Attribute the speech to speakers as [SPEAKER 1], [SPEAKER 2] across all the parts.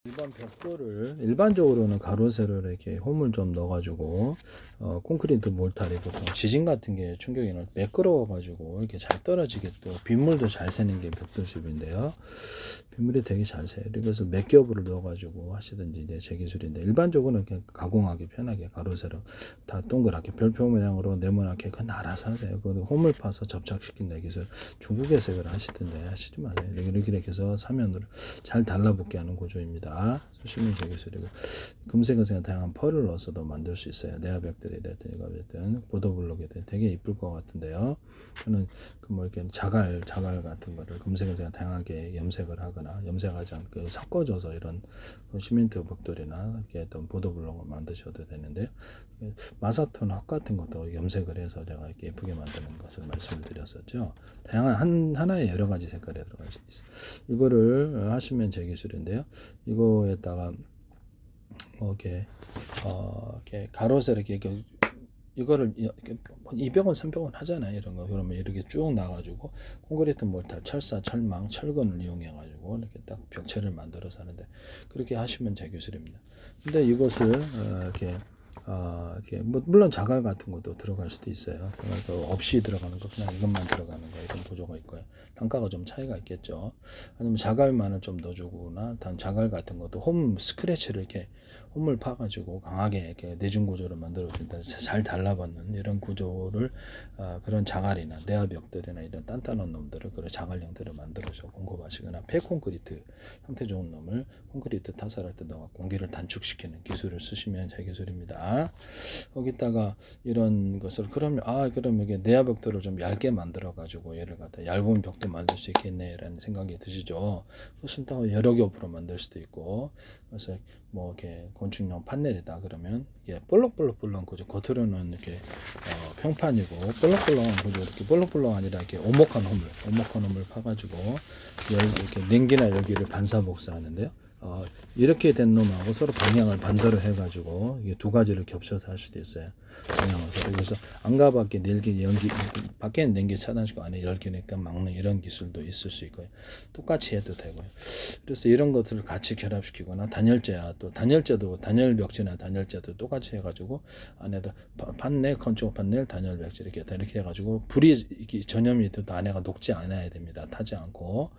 [SPEAKER 1] 일반 벽돌을 일반적으로는 가로 세로 이렇게 홈을 좀 넣어가지고 콘크리트 몰타리 보통 지진 같은 게 충격이 나 매끄러워가지고 이렇게 잘 떨어지게 또 빗물도 잘 새는 게 벽돌집인데요. 빗물이 되게 잘 새요. 그래서 몇 겹을 넣어가지고 하시든지 이제 제 기술인데 일반적으로는 그냥 가공하기 편하게 가로 세로 다 동그랗게 별표 모양으로 네모나게 그건 알아서 하세요. 그 홈을 파서 접착시킨다 기술 중국에서 이걸 하시던데 하시지 마세요. 이렇게 해서 사면으로 잘 달라붙게 하는 구조입니다. 수시면 제 기술이고 금색은 다양한 펄을 넣어서도 만들 수 있어요. 내화벽들이 됐든 이거 됐든 보도블록이 됐든 되게 이쁠 것 같은데요. 저는 그 뭐 이렇게 자갈 같은 거를 금색은 다양하게 염색을 하거나 염색하지 않고 섞어줘서 이런 시멘트 벽돌이나 이렇게 어떤 보도블록을 만드셔도 되는데요. 마사톤 흙 같은 것도 염색을 해서 제가 이렇게 예쁘게 만드는 것을 말씀을 드렸었죠. 다양한 하나의 여러 가지 색깔이 들어갈 수 있어요. 이거를 하시면 제 기술인데요. 이거에다가 뭐 이렇게 가로 세로 이렇게 이거를 이렇게 200원, 300원 하잖아요. 이런 거. 그러면 이렇게 쭉 나가지고 콘크리트 몰타, 철사, 철망, 철근을 이용해가지고 이렇게 딱 벽체를 만들어서 하는데 그렇게 하시면 제 기술입니다. 근데 이것을 이렇게 뭐 물론 자갈 같은 것도 들어갈 수도 있어요. 그러니까 없이 들어가는 거 그냥 이것만 들어가는 거 이런 구조가 있고요. 단가가 좀 차이가 있겠죠. 아니면 자갈만을 좀 넣어주거나 단 자갈 같은 것도 홈 스크래치를 이렇게 홈을 파가지고 강하게 이렇게 내준 구조를 만들어준다. 잘 달라붙는 이런 구조를 그런 자갈이나 내화벽들이나 이런 단단한 놈들을 그런 자갈형들을 만들어서 공급하시거나 폐콘크리트 상태 좋은 놈을 콘크리트 타설할 때 넣어 공기를 단축시키는 기술을 쓰시면 제 기술입니다. 거기다가 이런 것을 그러면 그럼 이게 내화벽돌을 좀 얇게 만들어 가지고 얘를 갖다 얇은 벽도 만들 수 있겠네라는 생각이 드시죠. 그것은 또 여러 겹으로 만들 수도 있고 그래서 뭐 이렇게 건축용 판넬이다 그러면 이게 볼록볼록한 구조 겉으로는 이렇게 평판이고 볼록볼록한 구조 이렇게 볼록볼록 아니라 이렇게 오목한 홈을 파가지고 이렇게 냉기나 열기를 반사복사하는데요. 이렇게 된 놈하고 서로 방향을 반대로 해가지고 이게 두 가지를 겹쳐서 할 수도 있어요. 방향을 서로. 그래서 안과 밖에 열기, 밖에는 냉기 차단시키고 안에 열기니까 막는 이런 기술도 있을 수 있고요. 똑같이 해도 되고요. 그래서 이런 것들을 같이 결합시키거나 단열재와 또 단열벽지나 단열재도 똑같이 해가지고 안에다 판넬, 건축 판넬, 단열벽지 이렇게 해가지고 불이 전염이 돼도 안에가 녹지 않아야 됩니다. 타지 않고.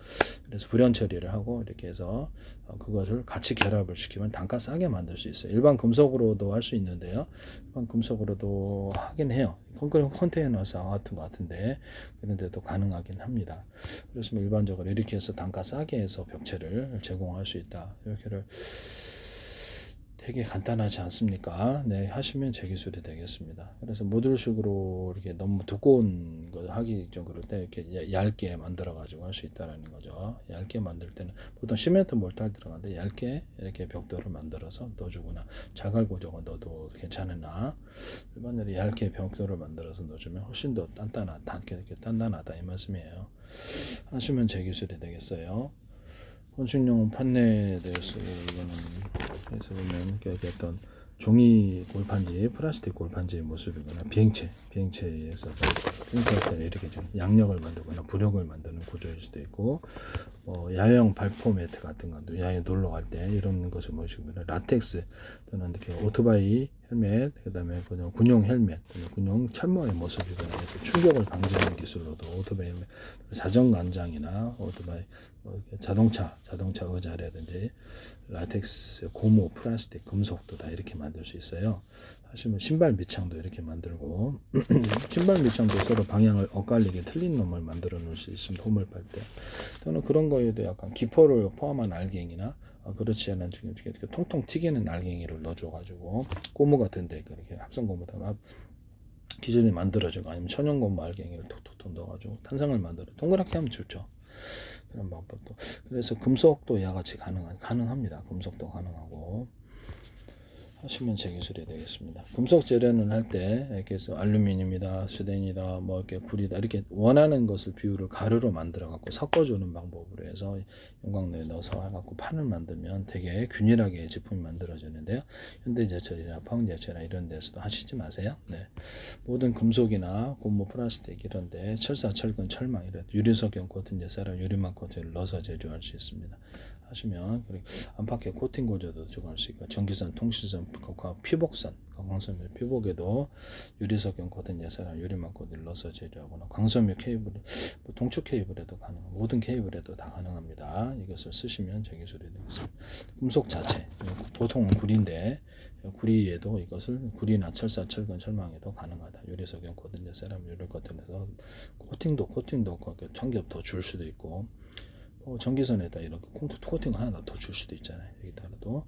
[SPEAKER 1] 그래서 불연 처리를 하고 이렇게 해서 그것을 같이 결합을 시키면 단가 싸게 만들 수 있어요. 일반 금속으로도 할 수 있는데요. 일반 금속으로도 하긴 해요. 콘크리트 컨테이너사 같은 것 같은데 그런데도 가능하긴 합니다. 그래서 일반적으로 이렇게 해서 단가 싸게 해서 벽체를 제공할 수 있다. 이렇게를 되게 간단하지 않습니까? 네, 하시면 제 기술이 되겠습니다. 그래서 모듈식으로 이렇게 너무 두꺼운 거 하기 좀 그럴 때 이렇게 얇게 만들어 가지고 할 수 있다라는 거죠. 얇게 만들 때는 보통 시멘트 몰타를 들어가는데 얇게 이렇게 벽돌을 만들어서 넣어주거나 자갈 고정을 넣어도 괜찮으나 일반적으로 얇게 벽돌을 만들어서 넣어주면 훨씬 더 단단하다 이 말씀이에요. 하시면 제 기술이 되겠어요. 건축용 판넬에 대해서 이거는 해서 보면 이렇게 어떤 종이 골판지, 플라스틱 골판지의 모습이거나 비행체에 있어서 비행체 때는 이렇게 좀 양력을 만들거나 부력을 만드는 구조일 수도 있고, 야영 발포 매트 같은 것도 야외 놀러 갈 때 이런 것을 모시면 라텍스 또는 이렇게 오토바이 헬멧, 그다음에 그냥 군용 헬멧, 군용 철모의 모습이거나 해서 충격을 방지하는 기술로도 오토바이 헬멧, 자전거 안장이나 오토바이 자동차 의자라든지 라텍스, 고무, 플라스틱, 금속도 다 이렇게 만들 수 있어요. 하시면 신발 밑창도 이렇게 만들고 신발 밑창도 서로 방향을 엇갈리게 틀린 놈을 만들어 놓을 수 있습니다. 홈을 팔 때. 또는 그런 거에도 약간 기포를 포함한 알갱이나 그렇지 않은 이렇게 통통 튀기는 알갱이를 넣어줘가지고 고무 같은데 그렇게 합성 고무다 기존에 만들어지고 아니면 천연 고무 알갱이를 톡톡톡 넣어가지고 탄성을 만들어 동그랗게 하면 좋죠. 그런 방법도. 그래서 금속도 야같이 가능합니다. 금속도 가능하고 하시면 제 기술이 되겠습니다. 금속 재련을 할 때 이렇게 해서 알루미늄이다, 수댕이다, 뭐 이렇게 구리다 이렇게 원하는 것을 비율을 가루로 만들어 갖고 섞어주는 방법으로 해서 용광로에 넣어서 해갖고 판을 만들면 되게 균일하게 제품이 만들어지는데요. 현대제철이나 포항제철이나 이런 데서도 하시지 마세요. 네. 모든 금속이나 고무, 플라스틱 이런데 철사, 철근, 철망 이런 유리석형 코튼 제사랑 유리막 코튼을 넣어서 제조할 수 있습니다. 하시면 그리고 안팎의 코팅 구조도 적용할 수 있고 전기선, 통신선, 피복선, 광섬유 피복에도 유리석용 코든 예사랑 유리막 코드를 넣어서 제조하거나 광섬유 케이블, 뭐 동축 케이블에도 가능한 모든 케이블에도 다 가능합니다. 이것을 쓰시면 제 기술이 되겠습니다. 금속 자체 보통은 구리인데 구리에도 이것을 구리나 철사, 철근, 철망에도 가능하다. 유리석용 코든 예사랑 유리 코튼에서 코팅도 청겹 더 줄 수도 있고 전기선에다 이렇게 코팅 하나 더 줄 수도 있잖아요. 여기다가도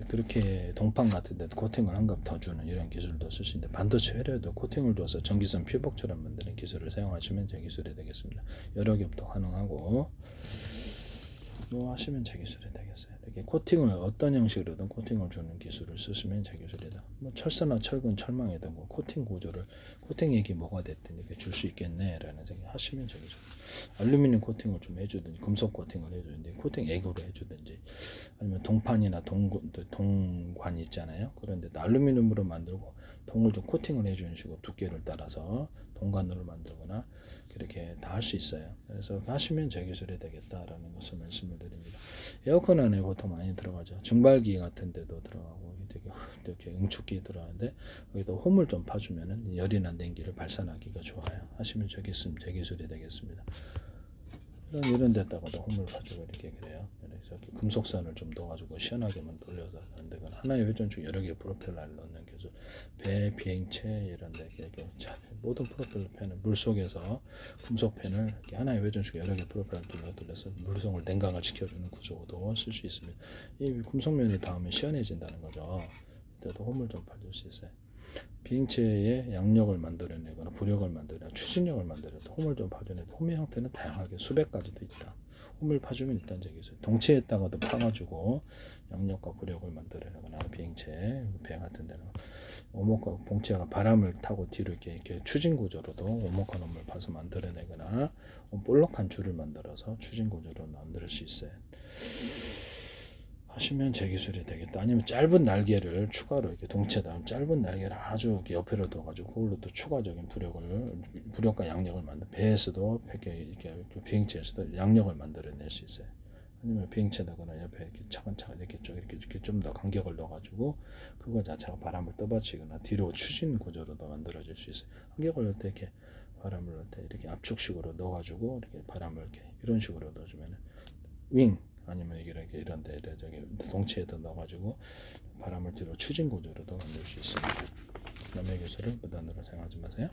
[SPEAKER 1] 그렇게 동판 같은 데 코팅을 한 겹 더 주는 이런 기술도 쓸 수 있는데 반도체 회로에도 코팅을 줘서 전기선 피복처럼 만드는 기술을 사용하시면 제 기술이 되겠습니다. 여러 겹도 가능하고 뭐 하시면 제 기술이 되겠어요. 이렇게 코팅을 어떤 형식으로든 코팅을 주는 기술을 쓰시면 제 기술이다. 뭐 철사나 철근, 철망에도 뭐 코팅 구조를 코팅액이 뭐가 됐든 이렇게 줄 수 있겠네라는 생각 하시면 제 기술. 알루미늄 코팅을 좀 해주든지 금속 코팅을 해주든지 코팅 액으로 해주든지 아니면 동판이나 동관 있잖아요. 그런데 알루미늄으로 만들고 동을 좀 코팅을 해주는 식으로 두께를 따라서 동관으로 만들거나 그렇게 다 할 수 있어요. 그래서 하시면 제 기술이 되겠다라는 것을 말씀을 드립니다. 에어컨 안에 보통 많이 들어가죠. 증발기 같은 데도 들어가고 되게 이렇게 응축기 들어가는데 여기다 홈을 좀 파주면은 열이 난 냉기를 발산하기가 좋아요. 하시면 제 기술이 되겠습니다. 이런 데다가도 홈을 파주고 이렇게 그래요. 그래서 금속선을 좀 넣어가지고 시원하게만 돌려서 만들거나 하나의 회전 중 여러 개의 프로펠러를 넣는 기술. 배, 비행체 이런 데 이렇게 모든 프로펠러 팬은 물 속에서 금속 팬을 이렇게 하나의 회전 중 여러 개의 프로펠러를 돌려서 물성을 냉각을 시켜주는 구조도 쓸 수 있습니다. 이 금속면이 닿으면 시원해진다는 거죠. 이때도 홈을 좀 파줄 수 있어요. 비행체의 양력을 만들어내거나 부력을 만들어내거나 추진력을 만들어내고 홈을 좀 파줘내고 홈의 형태는 다양하게 수백 가지도 있다. 홈을 파주면 일단 저기 동체에다가도 파가지고 양력과 부력을 만들어내거나 비행체, 배 같은 데는 오목과 봉체가 바람을 타고 뒤로 이렇게 추진 구조로도 오목한 홈을 파서 만들어내거나 볼록한 줄을 만들어서 추진 구조로 만들 수 있어요. 하시면 제 기술이 되겠다. 아니면 짧은 날개를 추가로 이렇게 동체다 짧은 날개를 아주 이렇게 옆에로 둬가지고 그걸로 또 추가적인 부력과 양력을 만든 배에서도 이렇게 비행체에서도 양력을 만들어낼 수 있어요. 아니면 비행체다거나 옆에 이렇게 차근차근 이렇게 좀 더 간격을 넣어가지고 그거 자체가 바람을 떠받치거나 뒤로 추진 구조로도 만들어질 수 있어요. 간격을 넣을 때 이렇게 바람을 넣을 때 이렇게 압축식으로 넣어가지고 이렇게 바람을 이렇게 이런 식으로 넣어주면 윙 아니면 이렇게 이런 데 저기 동체에다 넣어가지고 바람을 뒤로 추진 구조로도 만들 수 있습니다. 남의 기술을 무단으로 사용하지 마세요.